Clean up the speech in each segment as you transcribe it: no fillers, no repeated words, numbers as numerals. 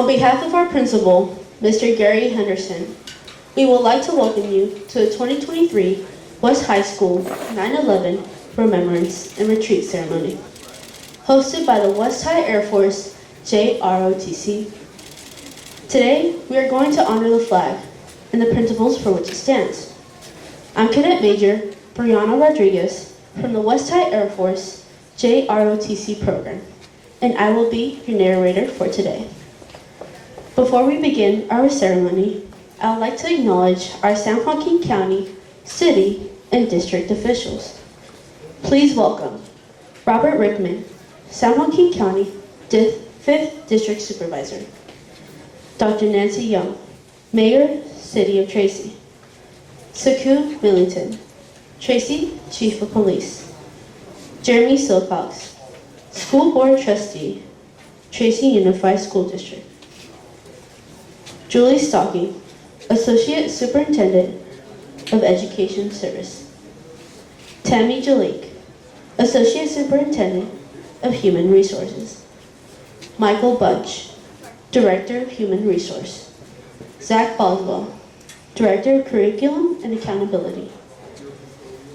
On behalf of our principal, Mr. Gary Henderson, we would like to welcome you to the 2023 West High School 9/11 Remembrance and Retreat Ceremony, hosted by the West High Air Force JROTC. Today, we are going to honor the flag and the principles for which it stands. I'm Cadet Major Brianna Rodriguez from the West High Air Force JROTC program, and I will be your narrator for today. Before we begin our ceremony, I would like to acknowledge our San Joaquin County, City, and District officials. Please welcome Robert Rickman, San Joaquin County 5th District Supervisor. Dr. Nancy Young, Mayor, City of Tracy. Sekou Millington, Tracy Chief of Police. Jeremy Silcox, School Board Trustee, Tracy Unified School District. Julie Stocking, Associate Superintendent of Education Service. Tammy Jalek, Associate Superintendent of Human Resources. Michael Bunch, Director of Human Resource. Zach Boswell, Director of Curriculum and Accountability.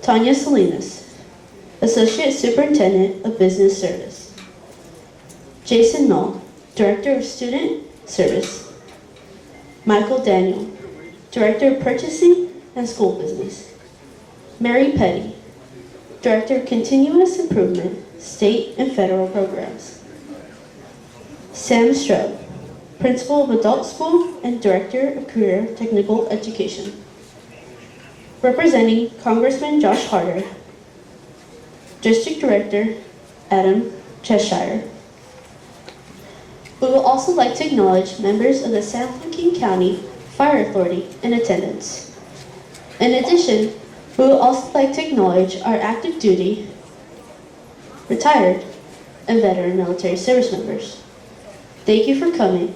Tanya Salinas, Associate Superintendent of Business Service. Jason Knoll, Director of Student Service. Michael Daniel, Director of Purchasing and School Business. Mary Petty, Director of Continuous Improvement, State and Federal Programs. Sam Strub, Principal of Adult School and Director of Career Technical Education. Representing Congressman Josh Harder, District Director Adam Cheshire. We would also like to acknowledge members of the San Joaquin County Fire Authority in attendance. In addition, we would also like to acknowledge our active duty, retired, and veteran military service members. Thank you for coming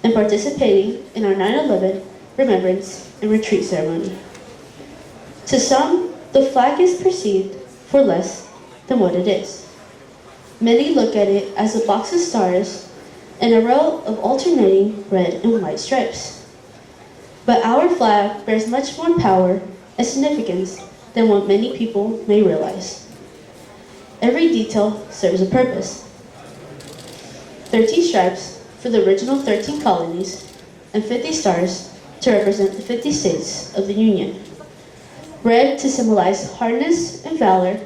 and participating in our 9/11 Remembrance and Retreat Ceremony. To some, the flag is perceived for less than what it is. Many look at it as a box of stars and a row of alternating red and white stripes. But our flag bears much more power and significance than what many people may realize. Every detail serves a purpose. 13 stripes for the original 13 colonies, and 50 stars to represent the 50 states of the Union. Red to symbolize hardness and valor,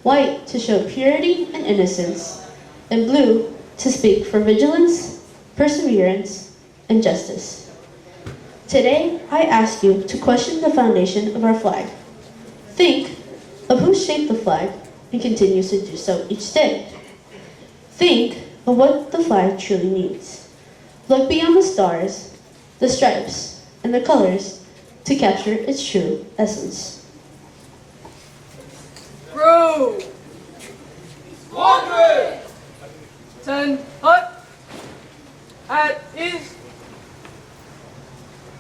white to show purity and innocence, and blue to speak for vigilance, perseverance, and justice. Today, I ask you to question the foundation of our flag. Think of who shaped the flag and continues to do so each day. Think of what the flag truly means. Look beyond the stars, the stripes, and the colors to capture its true essence. Row! Squadron! 10 hut! At ease!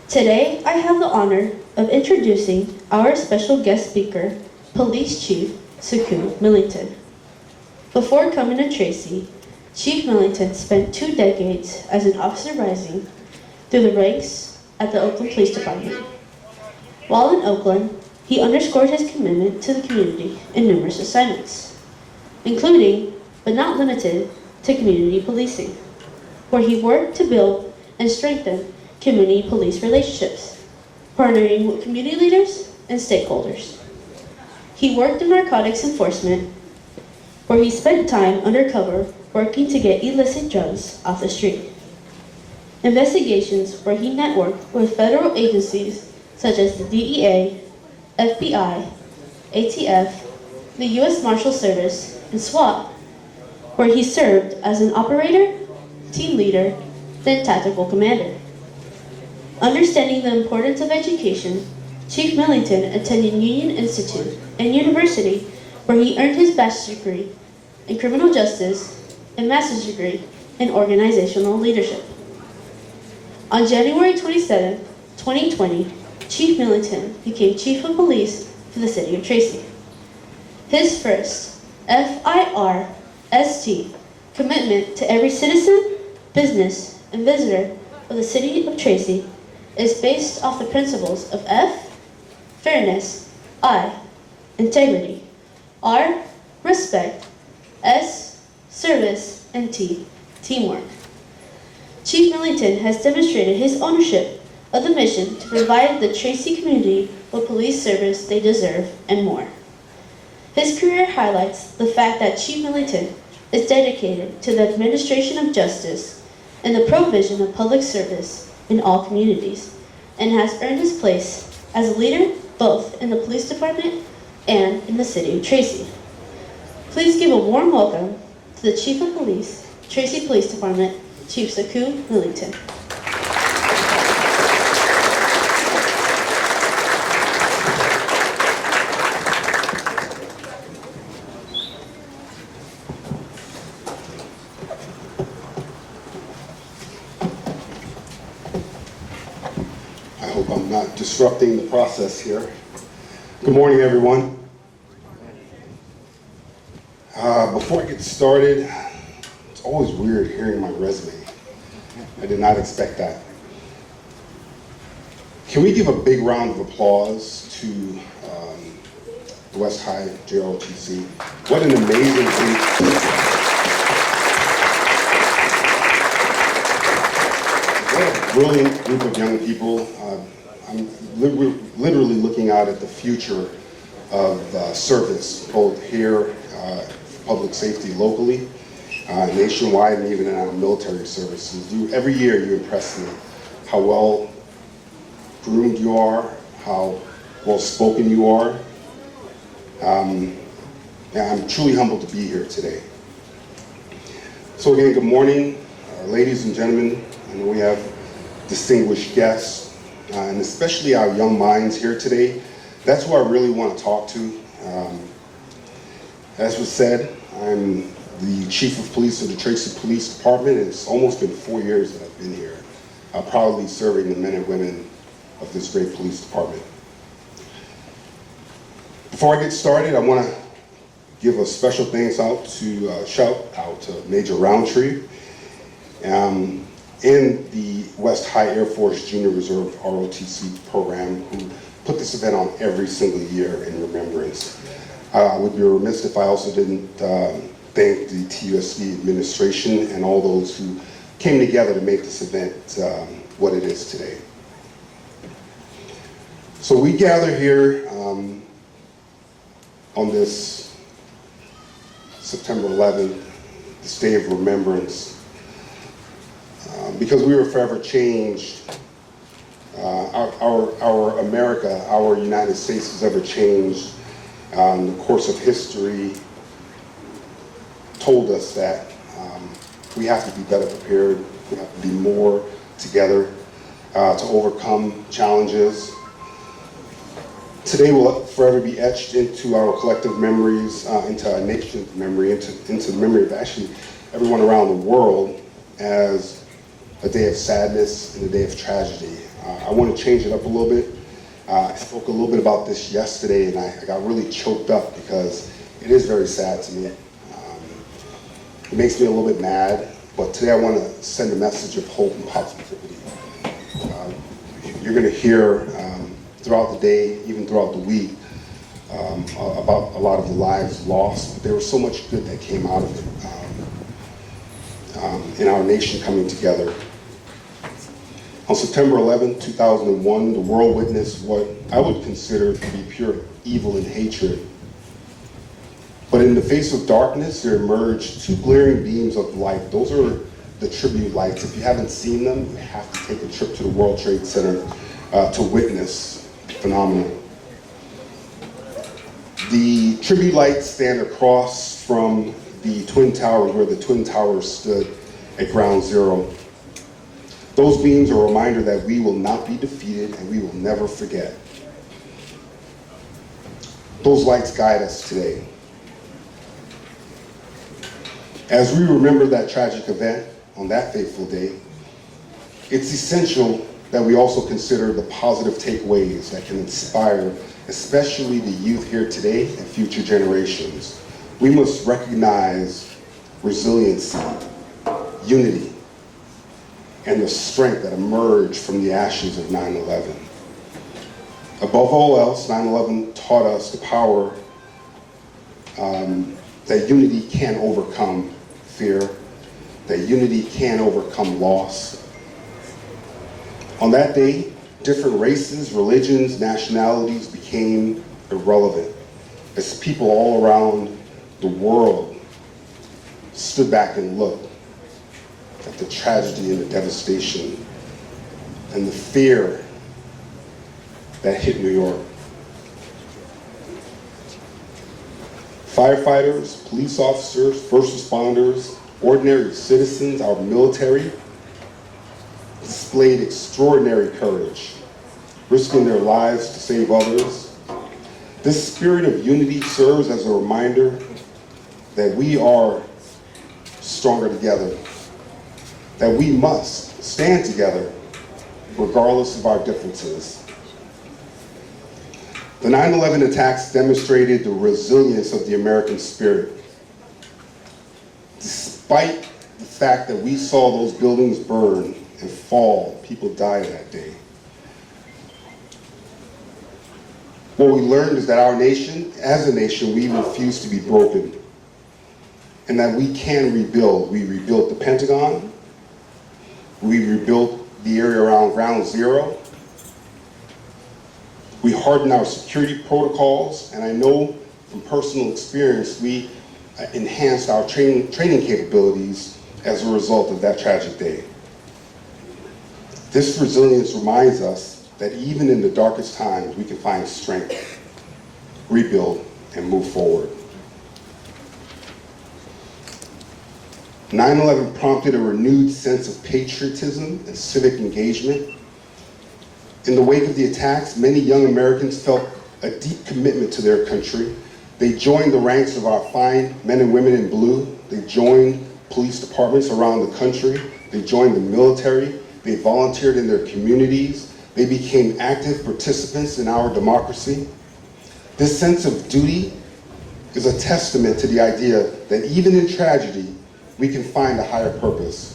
Today, I have the honor of introducing our special guest speaker, Police Chief Sekou Millington. Before coming to Tracy, Chief Millington spent 2 decades as an officer rising through the ranks at the Oakland Police Department. While in Oakland, he underscored his commitment to the community in numerous assignments, including, but not limited to, community policing, where he worked to build and strengthen community police relationships, partnering with community leaders and stakeholders. He worked in narcotics enforcement, where he spent time undercover working to get illicit drugs off the street. Investigations, where he networked with federal agencies such as the DEA, FBI, ATF, the U.S. Marshal Service, and SWAT, where he served as an operator, team leader, then tactical commander. Understanding the importance of education, Chief Millington attended Union Institute and University, where he earned his bachelor's degree in criminal justice and master's degree in organizational leadership. On January 27, 2020, Chief Millington became Chief of Police for the City of Tracy. His first FIRST commitment to every citizen, business, and visitor of the City of Tracy is based off the principles of F, fairness, I, integrity, R, respect, S, service, and T, teamwork. Chief Millington has demonstrated his ownership of the mission to provide the Tracy community with police service they deserve and more. His career highlights the fact that Chief Millington is dedicated to the administration of justice and the provision of public service in all communities, and has earned his place as a leader both in the police department and in the City of Tracy. Please give a warm welcome to the Chief of Police, Tracy Police Department, Chief Sekou Millington. I hope I'm not disrupting the process here. Good morning, everyone. Before I get started, it's always weird hearing my resume. I did not expect that. Can we give a big round of applause to the West High JROTC? What an amazing group. What a brilliant group of young people. We're literally looking out at the future of service, both here, public safety locally, nationwide, and even in our military services. Every year you impress me how well groomed you are, how well spoken you are. And I'm truly humbled to be here today. So again, good morning, ladies and gentlemen. I know we have distinguished guests, and especially our young minds here today. That's who I really want to talk to. As was said, I'm the Chief of Police of the Tracy Police Department. It's almost been 4 years that I've been here, proudly serving the men and women of this great police department. Before I get started, I want to give a special thanks out to, shout out to Major Roundtree and the West High Air Force Junior Reserve ROTC program, who put this event on every single year in remembrance. I would be remiss if I also didn't thank the TUSD administration and all those who came together to make this event what it is today. So we gather here on this September 11th, this day of remembrance, because we were forever changed. Our America, our United States has ever changed. The course of history told us that we have to be better prepared, we have to be more together to overcome challenges. Today will forever be etched into our collective memories, into our nation's memory, into the memory of actually everyone around the world as a day of sadness and a day of tragedy. I want to change it up a little bit. I spoke a little bit about this yesterday, and I got really choked up because it is very sad to me. It makes me a little bit mad, but today I want to send a message of hope and positivity. You're going to hear throughout the day, even throughout the week, about a lot of the lives lost, but there was so much good that came out of it in our nation coming together. On September 11, 2001, the world witnessed what I would consider to be pure evil and hatred. But in the face of darkness, there emerged two glaring beams of light. Those are the tribute lights. If you haven't seen them, you have to take a trip to the World Trade Center to witness the phenomenon. The tribute lights stand across from the Twin Towers, where the Twin Towers stood at Ground Zero. Those beams are a reminder that we will not be defeated and we will never forget. Those lights guide us today. As we remember that tragic event on that fateful day, it's essential that we also consider the positive takeaways that can inspire, especially the youth here today and future generations. We must recognize resiliency, unity, and the strength that emerged from the ashes of 9/11. Above all else, 9/11 taught us the power that unity can overcome fear, that unity can overcome loss. On that day, different races, religions, nationalities became irrelevant as people all around the world stood back and looked at the tragedy and the devastation and the fear that hit New York. Firefighters, police officers, first responders, ordinary citizens, our military displayed extraordinary courage, risking their lives to save others. This spirit of unity serves as a reminder that we are stronger together, that we must stand together regardless of our differences. The 9/11 attacks demonstrated the resilience of the American spirit. Despite the fact that we saw those buildings burn and fall, people died that day. What we learned is that our nation, as a nation, we refuse to be broken, and that we can rebuild. We rebuilt the Pentagon, we rebuilt the area around Ground Zero, we hardened our security protocols, and I know from personal experience, we enhanced our training capabilities as a result of that tragic day. This resilience reminds us that even in the darkest times, we can find strength, rebuild, and move forward. 9/11 prompted a renewed sense of patriotism and civic engagement. In the wake of the attacks, many young Americans felt a deep commitment to their country. They joined the ranks of our fine men and women in blue. They joined police departments around the country. They joined the military. They volunteered in their communities. They became active participants in our democracy. This sense of duty is a testament to the idea that even in tragedy, we can find a higher purpose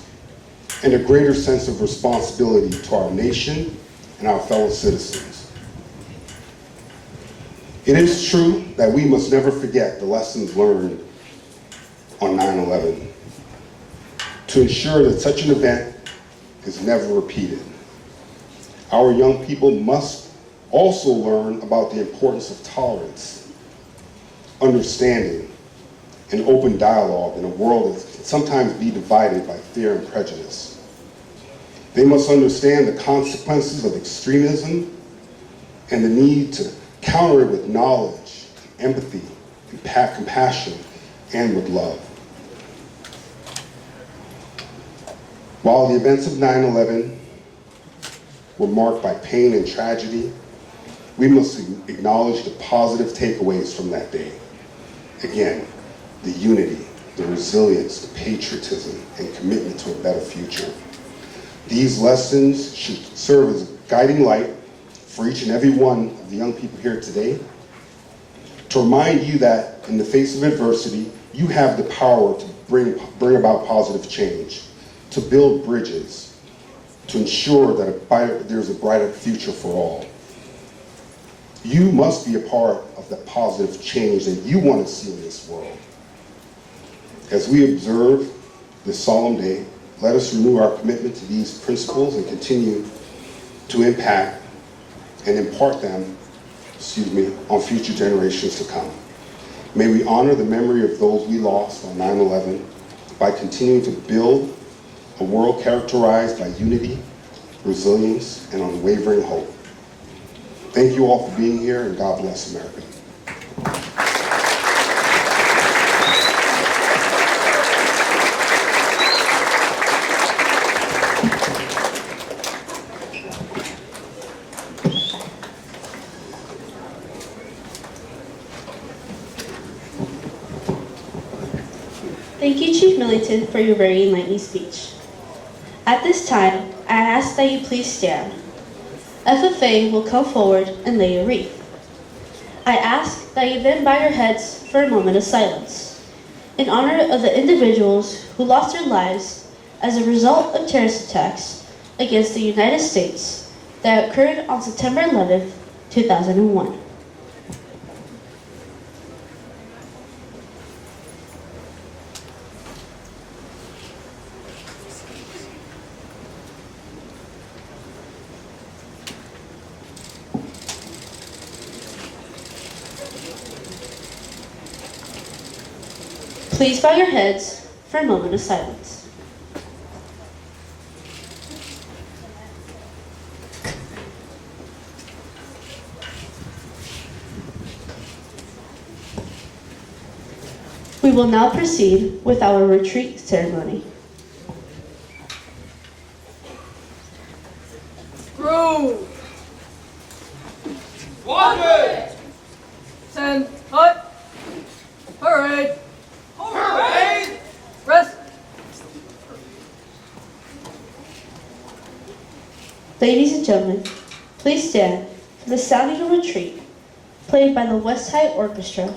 and a greater sense of responsibility to our nation and our fellow citizens. It is true that we must never forget the lessons learned on 9/11 to ensure that such an event is never repeated. Our young people must also learn about the importance of tolerance, understanding, and open dialogue in a world that can sometimes be divided by fear and prejudice. They must understand the consequences of extremism and the need to counter it with knowledge, empathy, compassion, and with love. While the events of 9/11 were marked by pain and tragedy, we must acknowledge the positive takeaways from that day. Again, the unity, the resilience, the patriotism, and commitment to a better future. These lessons should serve as a guiding light for each and every one of the young people here today, to remind you that in the face of adversity, you have the power to bring about positive change, to build bridges, to ensure that there's a brighter future for all. You must be a part of the positive change that you want to see in this world. As we observe this solemn day, let us renew our commitment to these principles and continue to impact and impart them, on future generations to come. May we honor the memory of those we lost on 9/11 by continuing to build a world characterized by unity, resilience, and unwavering hope. Thank you all for being here, and God bless America. Thank you, Chief Millington, for your very enlightening speech. At this time, I ask that you please stand. FFA will come forward and lay a wreath. I ask that you then bow your heads for a moment of silence in honor of the individuals who lost their lives as a result of terrorist attacks against the United States that occurred on September 11th, 2001. Please bow your heads for a moment of silence. We will now proceed with our retreat ceremony. Groove. 100. 10. Hut. Parade. Parade. Rest. Ladies and gentlemen, please stand for the sounding of retreat, played by the West High Orchestra,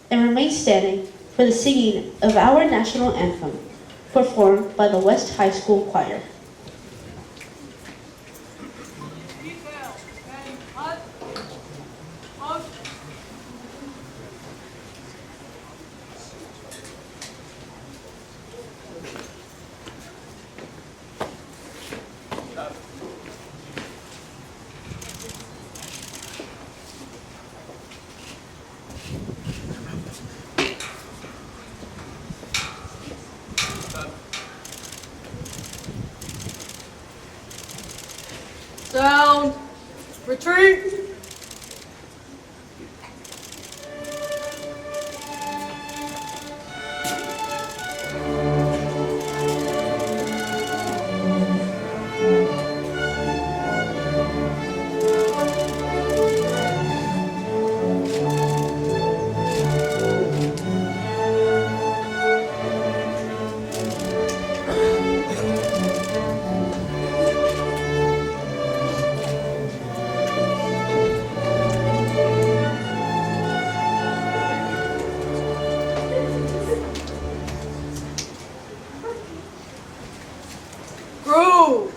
and remain standing for the singing of our national anthem, performed by the West High School Choir. Detail. 10. Hut. Post. Sound. Retreat. Groove.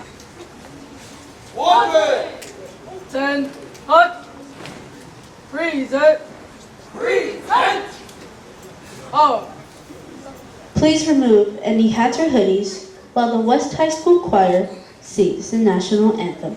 100. 10. Hut. Present. Present. Oh. Please remove any hats or hoodies while the West High School Choir sings the national anthem.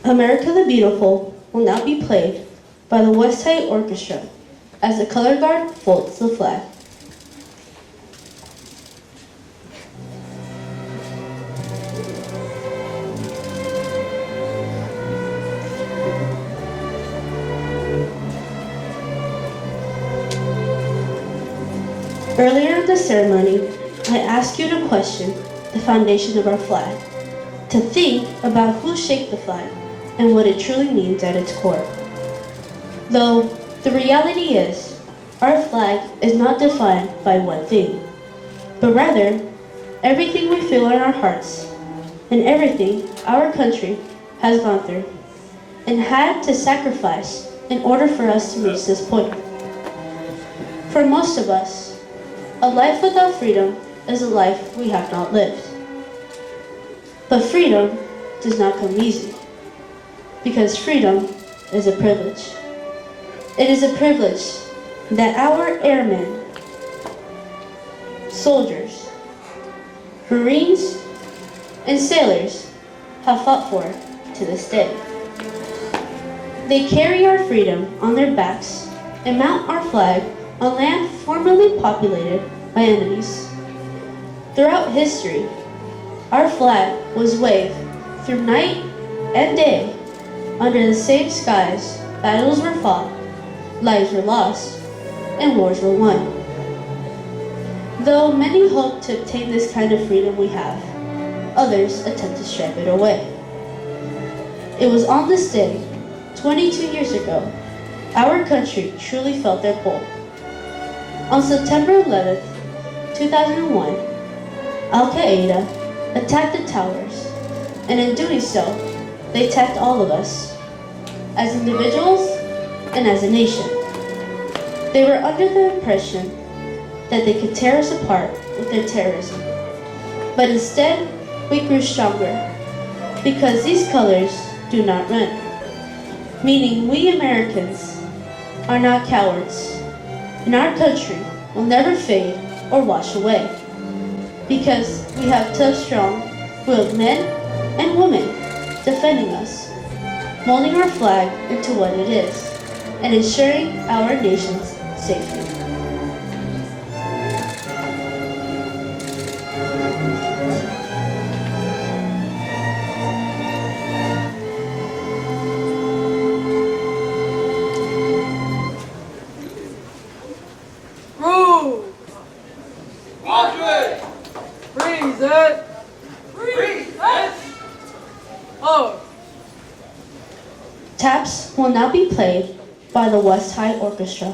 America the Beautiful will now be played by the West Side Orchestra as the color guard folds the flag. Earlier in the ceremony, I asked you to question the foundation of our flag, to think about who shaped the flag and what it truly means at its core. Though the reality is, our flag is not defined by one thing, but rather everything we feel in our hearts and everything our country has gone through and had to sacrifice in order for us to reach this point. For most of us, a life without freedom is a life we have not lived. But freedom does not come easy, because freedom is a privilege. It is a privilege that our airmen, soldiers, Marines, and sailors have fought for to this day. They carry our freedom on their backs and mount our flag on land formerly populated by enemies. Throughout history, our flag was waved through night and day under the same skies. Battles were fought, lives were lost, and wars were won. Though many hope to obtain this kind of freedom we have, others attempt to strip it away. It was on this day, 22 years ago, our country truly felt their pull. On September 11th, 2001, Al-Qaeda attacked the towers, and in doing so, they attacked all of us, as individuals and as a nation. They were under the impression that they could tear us apart with their terrorism. But instead, we grew stronger, because these colors do not run. Meaning we Americans are not cowards, and our country will never fade or wash away, because we have tough, strong-willed men and women defending us, molding our flag into what it is, and ensuring our nation's safety. Taps will now be played by the West High Orchestra.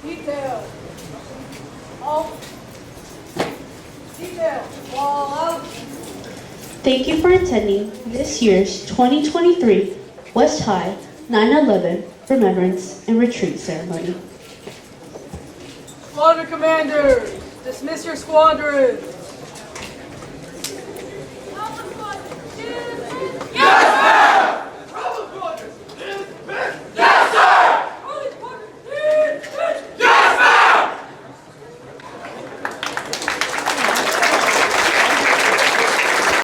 Detail. All. Detail. Wall out. Thank you for attending this year's 2023 West High 9/11 Remembrance and Retreat Ceremony. Squadron commanders, dismiss your squadron.